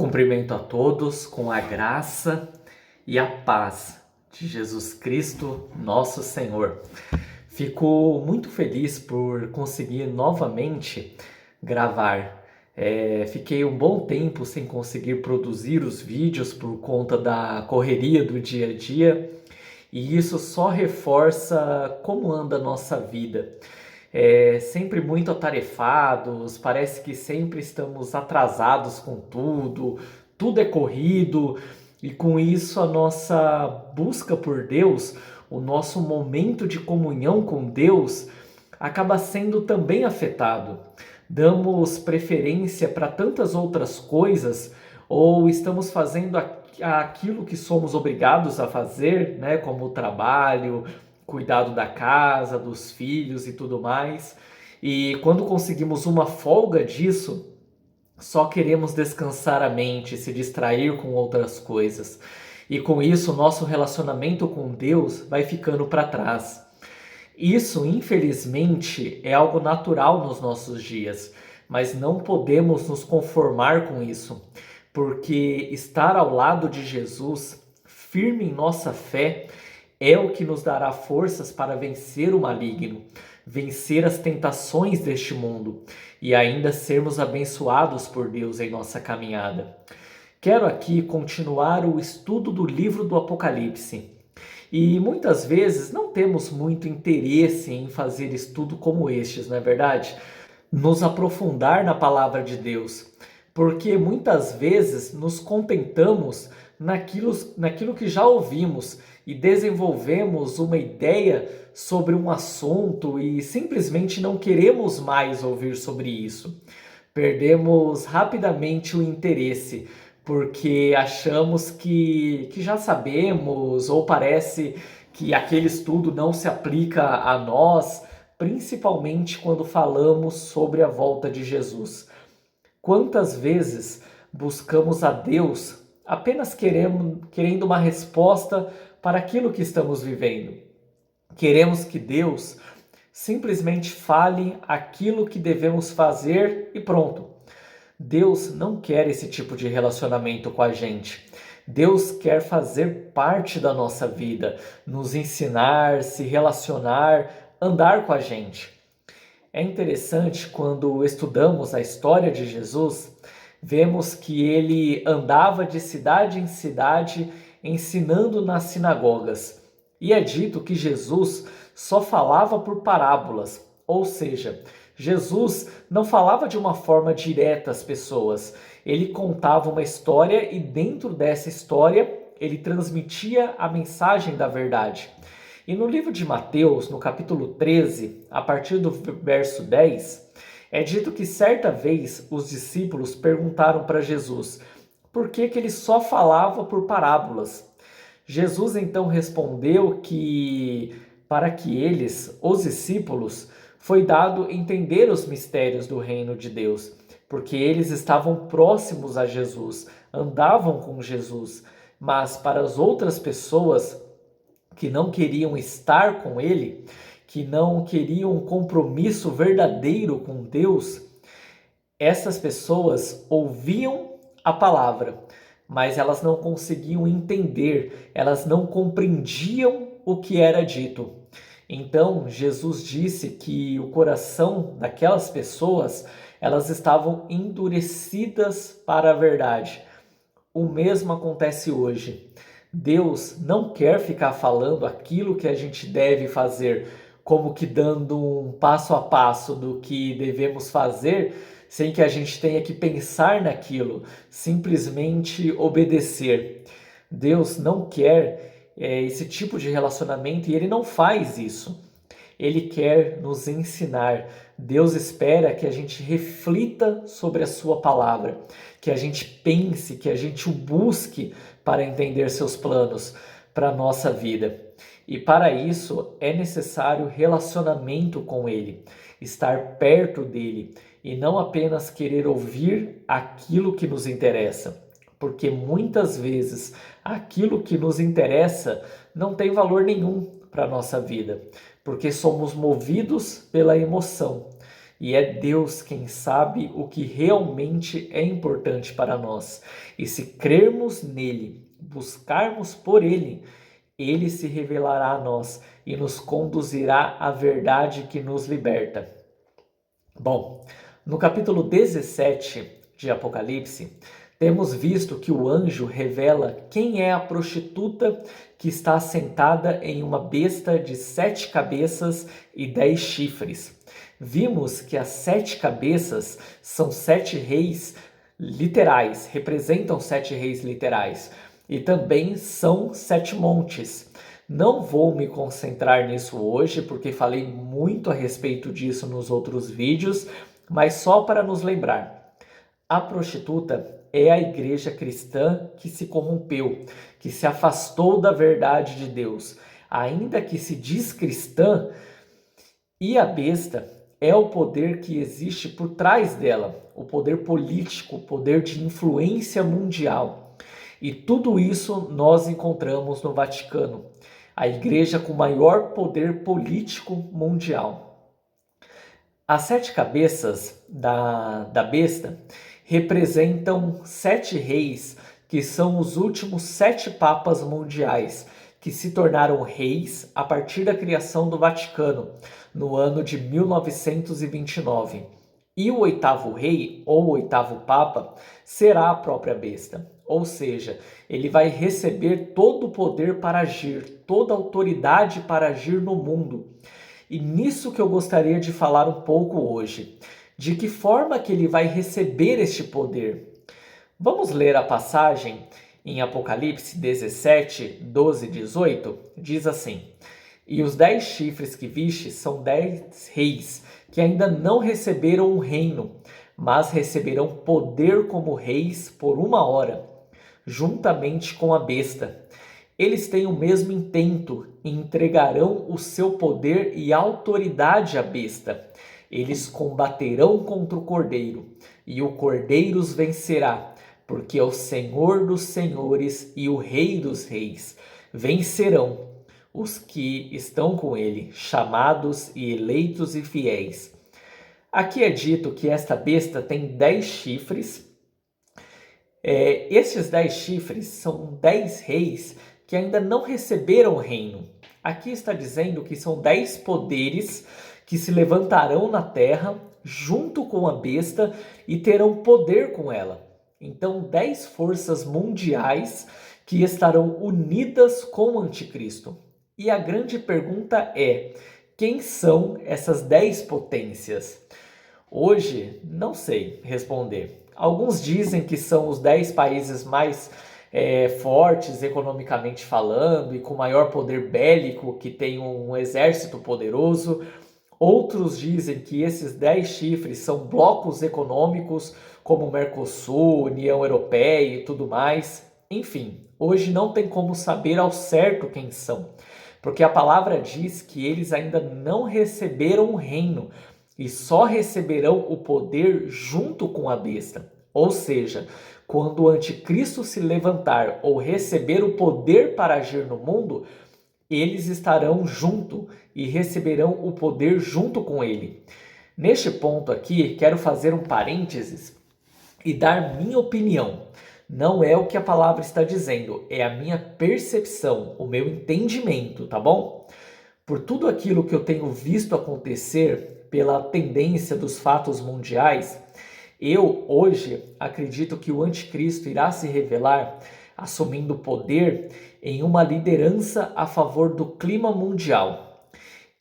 Cumprimento a todos com a graça e a paz de Jesus Cristo, nosso Senhor. Fico muito feliz por conseguir novamente gravar. Fiquei um bom tempo sem conseguir produzir os vídeos por conta da correria do dia a dia, e isso só reforça como anda a nossa vida. Sempre muito atarefados, parece que sempre estamos atrasados com tudo, tudo é corrido, e com isso a nossa busca por Deus, o nosso momento de comunhão com Deus, acaba sendo também afetado. Damos preferência para tantas outras coisas, ou estamos fazendo aquilo que somos obrigados a fazer, né, como o trabalho, cuidado da casa, dos filhos e tudo mais. E quando conseguimos uma folga disso, só queremos descansar a mente, se distrair com outras coisas. E com isso, o nosso relacionamento com Deus vai ficando para trás. Isso, infelizmente, é algo natural nos nossos dias, mas não podemos nos conformar com isso, porque estar ao lado de Jesus, firme em nossa fé, é o que nos dará forças para vencer o maligno, vencer as tentações deste mundo e ainda sermos abençoados por Deus em nossa caminhada. Quero aqui continuar o estudo do livro do Apocalipse. E muitas vezes não temos muito interesse em fazer estudo como estes, não é verdade? Nos aprofundar na palavra de Deus, porque muitas vezes nos contentamos naquilo que já ouvimos e desenvolvemos uma ideia sobre um assunto e simplesmente não queremos mais ouvir sobre isso. Perdemos rapidamente o interesse, porque achamos que já sabemos, ou parece que aquele estudo não se aplica a nós, principalmente quando falamos sobre a volta de Jesus. Quantas vezes buscamos a Deus apenas querendo uma resposta para aquilo que estamos vivendo? Queremos que Deus simplesmente fale aquilo que devemos fazer e pronto. Deus não quer esse tipo de relacionamento com a gente. Deus quer fazer parte da nossa vida, nos ensinar, se relacionar, andar com a gente. É interessante quando estudamos a história de Jesus, vemos que ele andava de cidade em cidade ensinando nas sinagogas. E é dito que Jesus só falava por parábolas, ou seja, Jesus não falava de uma forma direta às pessoas. Ele contava uma história e dentro dessa história ele transmitia a mensagem da verdade. E no livro de Mateus, no capítulo 13, a partir do verso 10, é dito que certa vez os discípulos perguntaram para Jesus por que ele só falava por parábolas. Jesus então respondeu que para que eles, os discípulos, foi dado entender os mistérios do reino de Deus, porque eles estavam próximos a Jesus, andavam com Jesus, mas para as outras pessoas que não queriam estar com ele, que não queriam um compromisso verdadeiro com Deus, essas pessoas ouviam a palavra, mas elas não conseguiam entender, elas não compreendiam o que era dito. Então, Jesus disse que o coração daquelas pessoas, elas estavam endurecidas para a verdade. O mesmo acontece hoje. Deus não quer ficar falando aquilo que a gente deve fazer, como que dando um passo a passo do que devemos fazer, sem que a gente tenha que pensar naquilo, simplesmente obedecer. Deus não quer esse tipo de relacionamento e ele não faz isso. Ele quer nos ensinar. Deus espera que a gente reflita sobre a sua palavra, que a gente pense, que a gente o busque para entender seus planos para a nossa vida. E para isso é necessário relacionamento com ele, estar perto dele e não apenas querer ouvir aquilo que nos interessa, porque muitas vezes aquilo que nos interessa não tem valor nenhum para a nossa vida, porque somos movidos pela emoção. E é Deus quem sabe o que realmente é importante para nós. E se crermos nele, buscarmos por ele, ele se revelará a nós e nos conduzirá à verdade que nos liberta. Bom, no capítulo 17 de Apocalipse, temos visto que o anjo revela quem é a prostituta que está sentada em uma besta de 7 cabeças e 10 chifres. Vimos que as 7 cabeças são 7 reis literais, representam 7 reis literais, e também são 7 montes. Não vou me concentrar nisso hoje, porque falei muito a respeito disso nos outros vídeos, mas só para nos lembrar. A prostituta é a igreja cristã que se corrompeu, que se afastou da verdade de Deus, ainda que se diz cristã, e a besta é o poder que existe por trás dela, o poder político, o poder de influência mundial. E tudo isso nós encontramos no Vaticano, a igreja com maior poder político mundial. As 7 cabeças da besta representam 7 reis, que são os últimos 7 papas mundiais, que se tornaram reis a partir da criação do Vaticano, no ano de 1929. E o 8º rei, ou 8º papa, será a própria besta. Ou seja, ele vai receber todo o poder para agir, toda a autoridade para agir no mundo. E nisso que eu gostaria de falar um pouco hoje. De que forma que ele vai receber este poder? Vamos ler a passagem em Apocalipse 17, 12 e 18? Diz assim: E os 10 chifres que viste são 10 reis, que ainda não receberam um reino, mas receberão poder como reis por 1 hora, juntamente com a besta. Eles têm o mesmo intento e entregarão o seu poder e autoridade à besta. Eles combaterão contra o Cordeiro, e o Cordeiro os vencerá, porque é o Senhor dos senhores e o Rei dos reis. Vencerão os que estão com ele, chamados e eleitos e fiéis. Aqui é dito que esta besta tem 10 chifres. Estes 10 chifres são 10 reis que ainda não receberam o reino. Aqui está dizendo que são 10 poderes que se levantarão na terra junto com a besta e terão poder com ela. Então, 10 forças mundiais que estarão unidas com o anticristo. E a grande pergunta é: quem são essas 10 potências? Hoje, não sei responder. Alguns dizem que são os 10 países mais fortes economicamente falando e com maior poder bélico, que tem um exército poderoso. Outros dizem que esses 10 chifres são blocos econômicos como o Mercosul, União Europeia e tudo mais. Enfim, hoje não tem como saber ao certo quem são, porque a palavra diz que eles ainda não receberam o reino e só receberão o poder junto com a besta. Ou seja, quando o anticristo se levantar ou receber o poder para agir no mundo, eles estarão junto e receberão o poder junto com ele. Neste ponto aqui, quero fazer um parênteses e dar minha opinião. Não é o que a palavra está dizendo, é a minha percepção, o meu entendimento, tá bom? Por tudo aquilo que eu tenho visto acontecer, pela tendência dos fatos mundiais, eu hoje acredito que o anticristo irá se revelar assumindo poder em uma liderança a favor do clima mundial.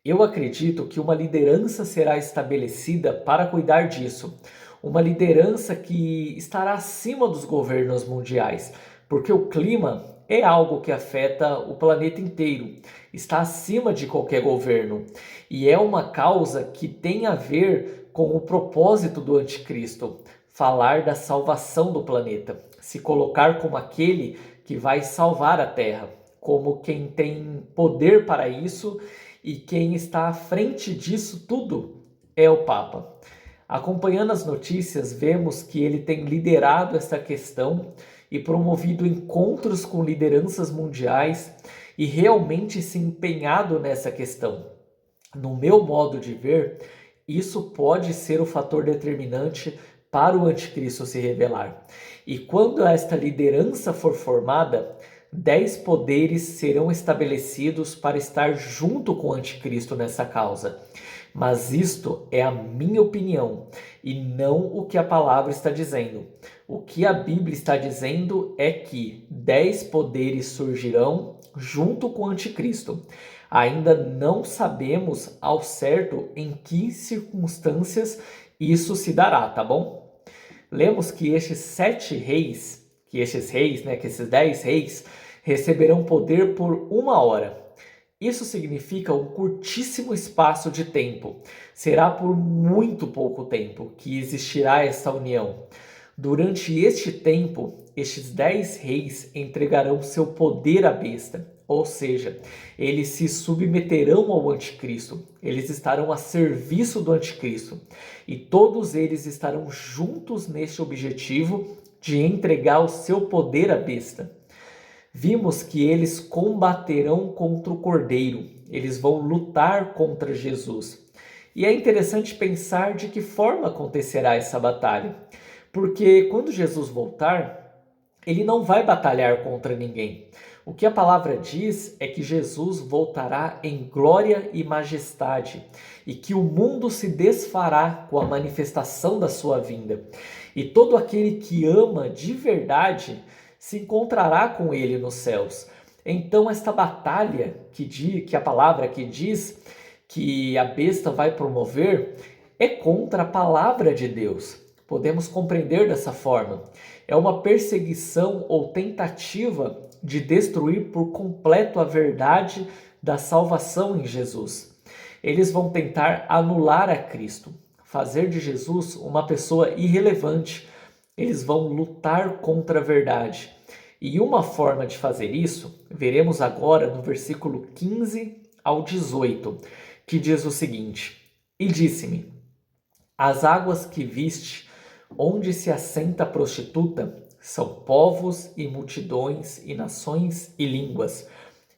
Eu acredito que uma liderança será estabelecida para cuidar disso. Uma liderança que estará acima dos governos mundiais, porque o clima é algo que afeta o planeta inteiro, está acima de qualquer governo e é uma causa que tem a ver com o propósito do anticristo, falar da salvação do planeta, se colocar como aquele que vai salvar a Terra, como quem tem poder para isso e quem está à frente disso tudo é o Papa. Acompanhando as notícias, vemos que ele tem liderado essa questão e promovido encontros com lideranças mundiais e realmente se empenhado nessa questão. No meu modo de ver, Isso pode ser o fator determinante para o anticristo se revelar. E quando esta liderança for formada, 10 poderes serão estabelecidos para estar junto com o anticristo nessa causa. Mas isto é a minha opinião e não o que a palavra está dizendo. O que a Bíblia está dizendo é que 10 poderes surgirão junto com o anticristo. Ainda não sabemos ao certo em que circunstâncias isso se dará, tá bom? Lemos que esses 10 reis, receberão poder por 1 hora. Isso significa um curtíssimo espaço de tempo. Será por muito pouco tempo que existirá essa união. Durante este tempo, estes 10 reis entregarão seu poder à besta. Ou seja, eles se submeterão ao anticristo. Eles estarão a serviço do anticristo. E todos eles estarão juntos neste objetivo de entregar o seu poder à besta. Vimos que eles combaterão contra o Cordeiro, eles vão lutar contra Jesus. E é interessante pensar de que forma acontecerá essa batalha, porque quando Jesus voltar, ele não vai batalhar contra ninguém. O que a palavra diz é que Jesus voltará em glória e majestade, e que o mundo se desfará com a manifestação da sua vinda. E todo aquele que ama de verdade se encontrará com ele nos céus. Então esta batalha que a palavra que diz que a besta vai promover é contra a palavra de Deus. Podemos compreender dessa forma. É uma perseguição ou tentativa de destruir por completo a verdade da salvação em Jesus. Eles vão tentar anular a Cristo, fazer de Jesus uma pessoa irrelevante. Eles vão lutar contra a verdade. E uma forma de fazer isso, veremos agora no versículo 15 ao 18, que diz o seguinte: E disse-me, as águas que viste, onde se assenta a prostituta, são povos e multidões e nações e línguas.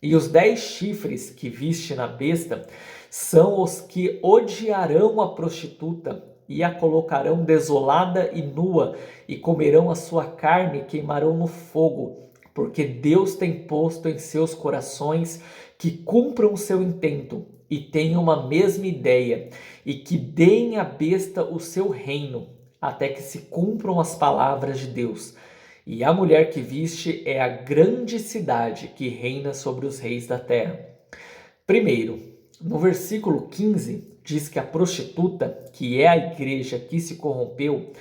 E os 10 chifres que viste na besta são os que odiarão a prostituta e a colocarão desolada e nua, e comerão a sua carne e queimarão no fogo, porque Deus tem posto em seus corações que cumpram o seu intento e tenham uma mesma ideia, e que deem à besta o seu reino, até que se cumpram as palavras de Deus. E a mulher que viste é a grande cidade que reina sobre os reis da terra. Primeiro, no versículo 15, diz que a prostituta, que é a igreja que se corrompeu,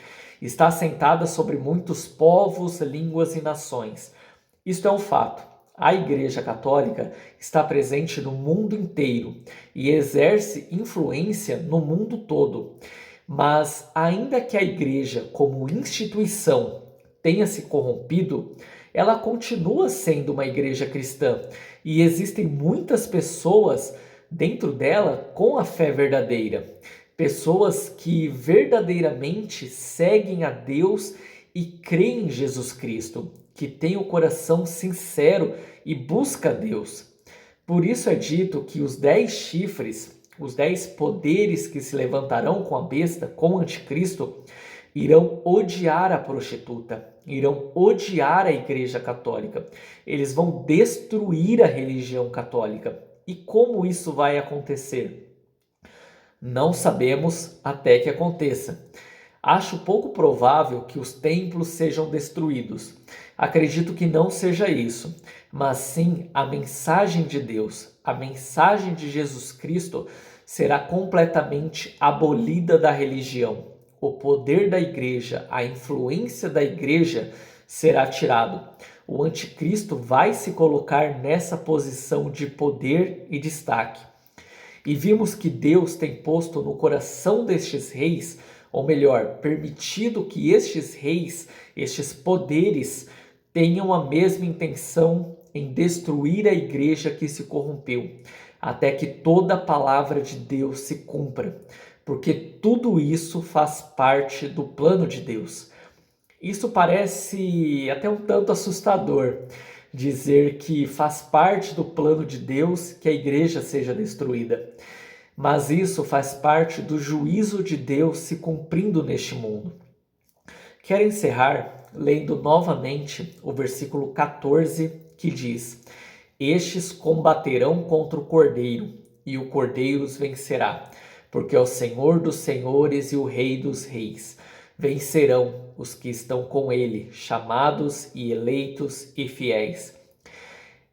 está assentada sobre muitos povos, línguas e nações. Isto é um fato. A Igreja Católica está presente no mundo inteiro e exerce influência no mundo todo. Mas, ainda que a Igreja, como instituição, tenha se corrompido, ela continua sendo uma igreja cristã e existem muitas pessoas dentro dela com a fé verdadeira. Pessoas que verdadeiramente seguem a Deus e creem em Jesus Cristo, que têm o coração sincero e busca a Deus. Por isso é dito que os 10 chifres, os 10 poderes que se levantarão com a besta, com o anticristo, irão odiar a prostituta, irão odiar a Igreja Católica. Eles vão destruir a religião católica. E como isso vai acontecer? Não sabemos até que aconteça. Acho pouco provável que os templos sejam destruídos. Acredito que não seja isso, mas sim a mensagem de Deus, a mensagem de Jesus Cristo será completamente abolida da religião. O poder da igreja, a influência da igreja será tirado. O anticristo vai se colocar nessa posição de poder e destaque. E vimos que Deus tem posto no coração destes reis, ou melhor, permitido que estes reis, estes poderes, tenham a mesma intenção em destruir a igreja que se corrompeu, até que toda a palavra de Deus se cumpra, porque tudo isso faz parte do plano de Deus. Isso parece até um tanto assustador, dizer que faz parte do plano de Deus que a igreja seja destruída. mas isso faz parte do juízo de Deus se cumprindo neste mundo. Quero encerrar lendo novamente o versículo 14, que diz: Estes combaterão contra o Cordeiro, e o Cordeiro os vencerá, porque é o Senhor dos senhores e o Rei dos reis. Vencerão os que estão com ele, chamados e eleitos e fiéis.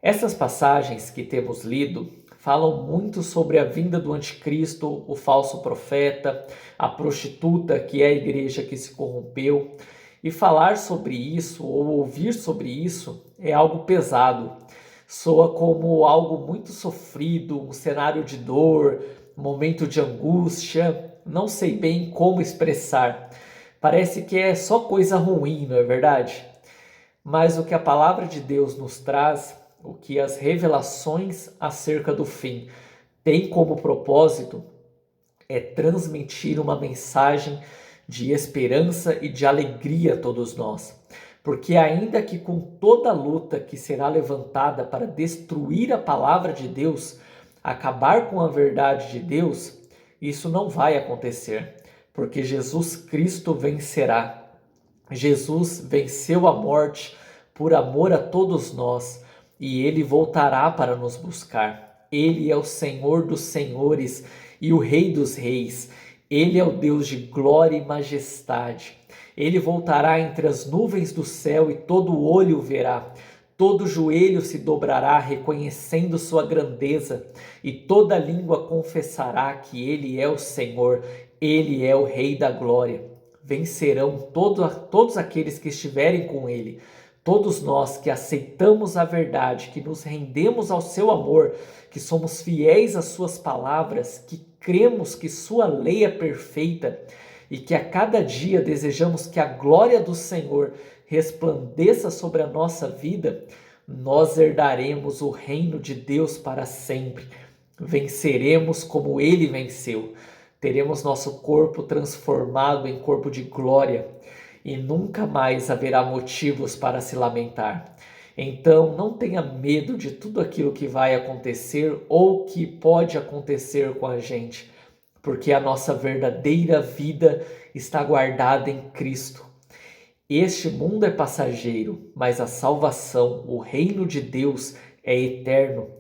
Essas passagens que temos lido falam muito sobre a vinda do anticristo, o falso profeta, a prostituta que é a igreja que se corrompeu. E falar sobre isso ou ouvir sobre isso é algo pesado. Soa como algo muito sofrido, um cenário de dor, um momento de angústia. Não sei bem como expressar. Parece que é só coisa ruim, não é verdade? Mas o que a palavra de Deus nos traz, o que as revelações acerca do fim têm como propósito, é transmitir uma mensagem de esperança e de alegria a todos nós. Porque ainda que com toda a luta que será levantada para destruir a palavra de Deus, acabar com a verdade de Deus, isso não vai acontecer, porque Jesus Cristo vencerá. Jesus venceu a morte por amor a todos nós, e ele voltará para nos buscar. Ele é o Senhor dos senhores e o Rei dos reis. Ele é o Deus de glória e majestade. Ele voltará entre as nuvens do céu e todo olho o verá. Todo joelho se dobrará reconhecendo sua grandeza, e toda língua confessará que ele é o Senhor, ele é o Rei da glória. Vencerão todos aqueles que estiverem com ele. Todos nós que aceitamos a verdade, que nos rendemos ao seu amor, que somos fiéis às suas palavras, que cremos que sua lei é perfeita e que a cada dia desejamos que a glória do Senhor resplandeça sobre a nossa vida, nós herdaremos o reino de Deus para sempre. Venceremos como ele venceu. Teremos nosso corpo transformado em corpo de glória e nunca mais haverá motivos para se lamentar. Então, não tenha medo de tudo aquilo que vai acontecer ou que pode acontecer com a gente, porque a nossa verdadeira vida está guardada em Cristo. Este mundo é passageiro, mas a salvação, o reino de Deus é eterno.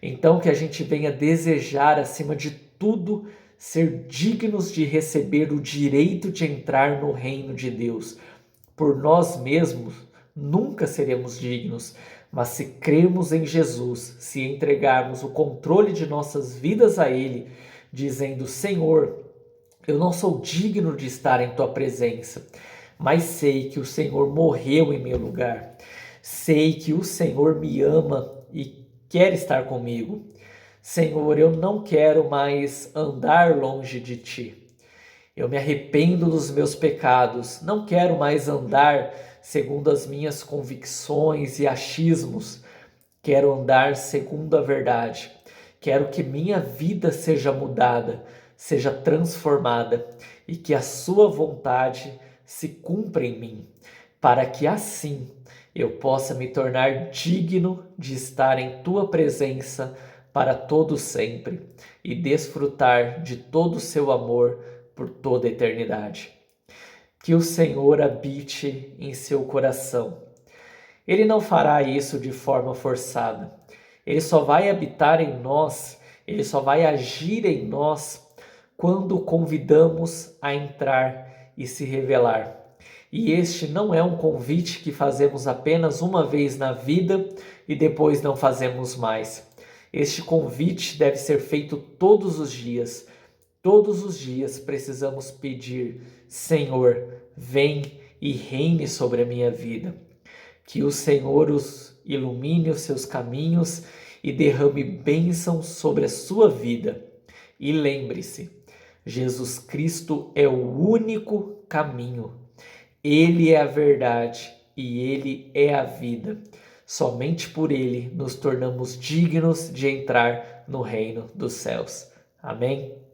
Então, que a gente venha desejar, acima de tudo, ser dignos de receber o direito de entrar no reino de Deus. Por nós mesmos, nunca seremos dignos, mas se crermos em Jesus, se entregarmos o controle de nossas vidas a Ele, dizendo: Senhor, eu não sou digno de estar em Tua presença, mas sei que o Senhor morreu em meu lugar. Sei que o Senhor me ama e quer estar comigo. Senhor, eu não quero mais andar longe de Ti. Eu me arrependo dos meus pecados. Não quero mais andar segundo as minhas convicções e achismos. Quero andar segundo a verdade. Quero que minha vida seja mudada, seja transformada e que a Sua vontade se cumpra em mim, para que assim eu possa me tornar digno de estar em Tua presença para todo sempre e desfrutar de todo o Seu amor por toda a eternidade. Que o Senhor habite em seu coração. Ele não fará isso de forma forçada. Ele só vai habitar em nós, ele só vai agir em nós quando o convidamos a entrar e se revelar. E este não é um convite que fazemos apenas uma vez na vida e depois não fazemos mais. Este convite deve ser feito todos os dias. Todos os dias precisamos pedir: Senhor, vem e reine sobre a minha vida. Que o Senhor os ilumine os seus caminhos e derrame bênção sobre a sua vida. E lembre-se, Jesus Cristo é o único caminho. Ele é a verdade e Ele é a vida. Somente por Ele nos tornamos dignos de entrar no reino dos céus. Amém?